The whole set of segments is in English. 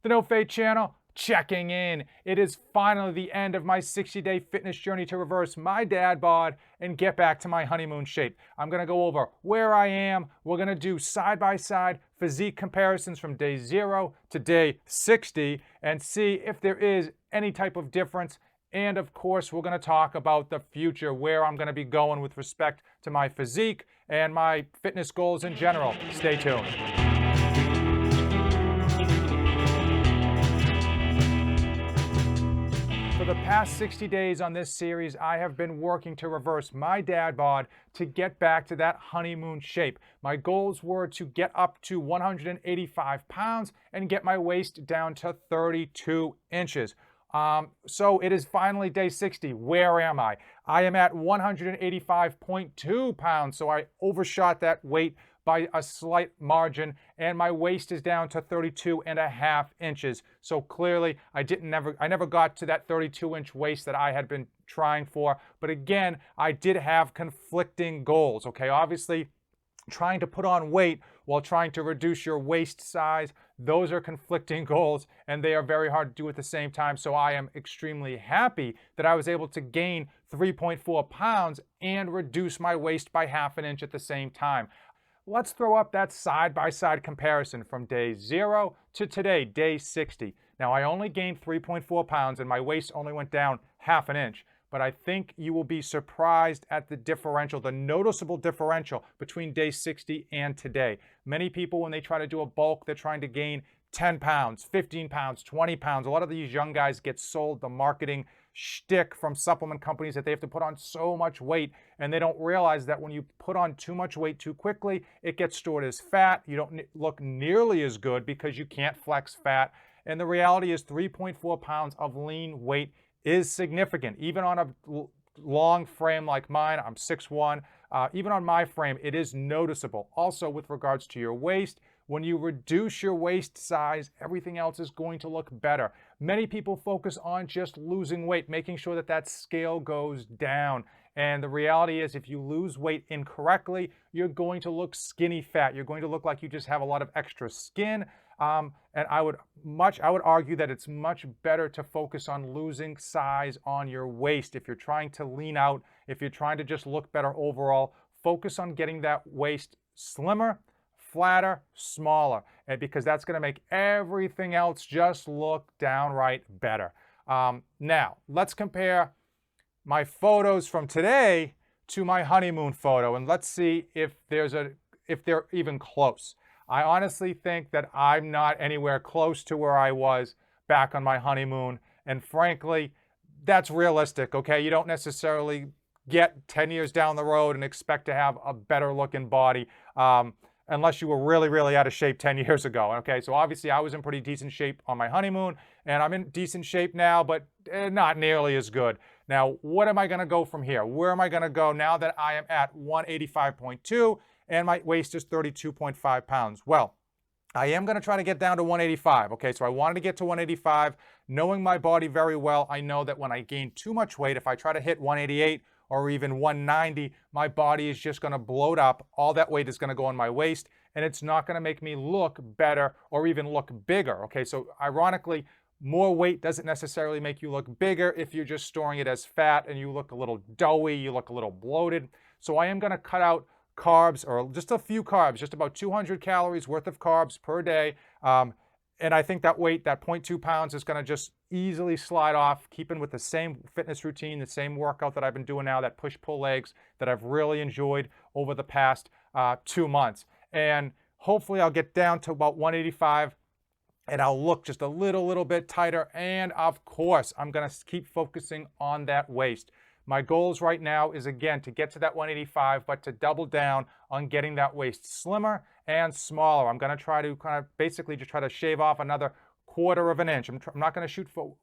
The No Fate channel checking in. It is finally the end of my 60-day fitness journey to reverse my dad bod and get back to my honeymoon shape. I'm going to go over where I am. We're going to do side-by-side physique comparisons from day 0 to day 60 and see if there is any type of difference. And of course, we're going to talk about the future, where I'm going to be going with respect to my physique and my fitness goals in general. Stay tuned. For the past 60 days on this series, I have been working to reverse my dad bod to get back to that honeymoon shape. My goals were to get up to 185 pounds and get my waist down to 32 inches. So it is finally day 60. Where am I? I am at 185.2 pounds, so I overshot that weight by a slight margin, and my waist is down to 32.5 inches. So clearly, I never got to that 32-inch waist that I had been trying for. But again, I did have conflicting goals. Okay, obviously, trying to put on weight while trying to reduce your waist size, those are conflicting goals, and they are very hard to do at the same time. So I am extremely happy that I was able to gain 3.4 pounds and reduce my waist by ½ inch at the same time. Let's throw up that side-by-side comparison from day 0 to today, day 60. Now, I only gained 3.4 pounds and my waist only went down ½ inch, but I think you will be surprised at the differential, the noticeable differential between day 60 and today. Many people, when they try to do a bulk, they're trying to gain 10 pounds, 15 pounds, 20 pounds. A lot of these young guys get sold the marketing shtick from supplement companies that they have to put on so much weight, and they don't realize that when you put on too much weight too quickly, it gets stored as fat. You don't look nearly as good because you can't flex fat. And the reality is 3.4 pounds of lean weight is significant. Even on a long frame like mine, I'm 6'1", even on my frame, it is noticeable. Also, with regards to your waist, when you reduce your waist size, everything else is going to look better. Many people focus on just losing weight, making sure that that scale goes down. And the reality is, if you lose weight incorrectly, you're going to look skinny fat. You're going to look like you just have a lot of extra skin. And I would argue that it's much better to focus on losing size on your waist. If you're trying to lean out, if you're trying to just look better overall, focus on getting that waist slimmer, flatter, smaller, and because that's going to make everything else just look downright better. Now, let's compare my photos from today to my honeymoon photo, and let's see if they're even close. I honestly think that I'm not anywhere close to where I was back on my honeymoon, and frankly, that's realistic, okay? You don't necessarily get 10 years down the road and expect to have a better looking body, unless you were really, really out of shape 10 years ago, okay? So obviously I was in pretty decent shape on my honeymoon, and I'm in decent shape now, but not nearly as good. Now, what am I gonna go from here? Where am I gonna go now that I am at 185.2 and my waist is 32.5 pounds? Well, I am gonna try to get down to 185, okay? So I wanted to get to 185. Knowing my body very well, I know that when I gain too much weight, if I try to hit 188, or even 190, my body is just gonna bloat up. All that weight is gonna go on my waist, and it's not gonna make me look better or even look bigger, okay? So ironically, more weight doesn't necessarily make you look bigger if you're just storing it as fat and you look a little doughy, you look a little bloated. So I am gonna cut out carbs, or just a few carbs, just about 200 calories worth of carbs per day. And I think that weight, that 0.2 pounds, is going to just easily slide off, keeping with the same fitness routine, the same workout that I've been doing now, that push-pull legs that I've really enjoyed over the past 2 months. And hopefully I'll get down to about 185 and I'll look just a little bit tighter. And of course, I'm going to keep focusing on that waist. My goals right now is, again, to get to that 185, but to double down on getting that waist slimmer and smaller. I'm going to try to kind of basically just try to shave off another 1/4 inch. I'm not going to shoot for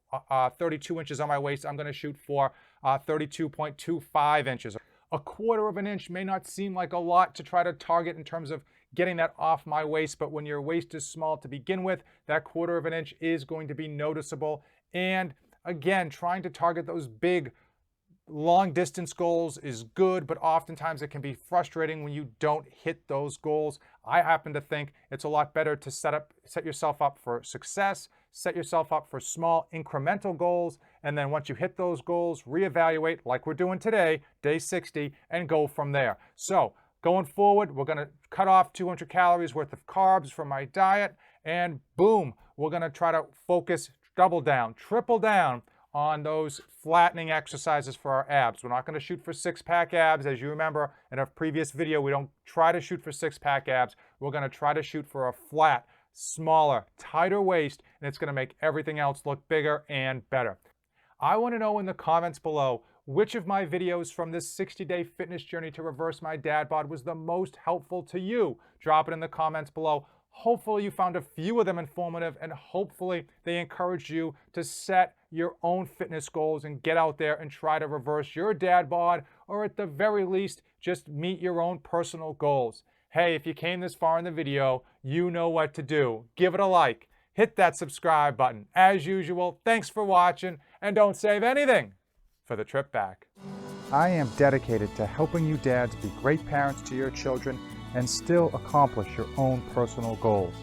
32 inches on my waist. I'm going to shoot for 32.25 inches. A 1/4 inch may not seem like a lot to try to target in terms of getting that off my waist, but when your waist is small to begin with, that 1/4 inch is going to be noticeable. And again, trying to target those big long distance goals is good, but oftentimes it can be frustrating when you don't hit those goals. I happen to think it's a lot better to set yourself up for success, set yourself up for small incremental goals, and then once you hit those goals, reevaluate like we're doing today, day 60, and go from there. So going forward, we're going to cut off 200 calories worth of carbs from my diet, and boom, we're going to try to focus, double down, triple down on those flattening exercises for our abs. We're not going to shoot for six-pack abs. As you remember in a previous video, we don't try to shoot for six-pack abs. We're going to try to shoot for a flat, smaller, tighter waist, and it's going to make everything else look bigger and better. I want to know in the comments below which of my videos from this 60-day fitness journey to reverse my dad bod was the most helpful to you. Drop it in the comments below. Hopefully you found a few of them informative, and hopefully they encouraged you to set your own fitness goals and get out there and try to reverse your dad bod, or at the very least, just meet your own personal goals. Hey, if you came this far in the video, you know what to do. Give it a like, hit that subscribe button. As usual, thanks for watching, and don't save anything for the trip back. I am dedicated to helping you dads be great parents to your children and still accomplish your own personal goals.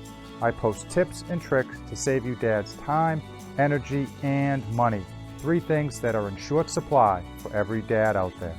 I post tips and tricks to save you dads time, energy, and money. 3 things that are in short supply for every dad out there.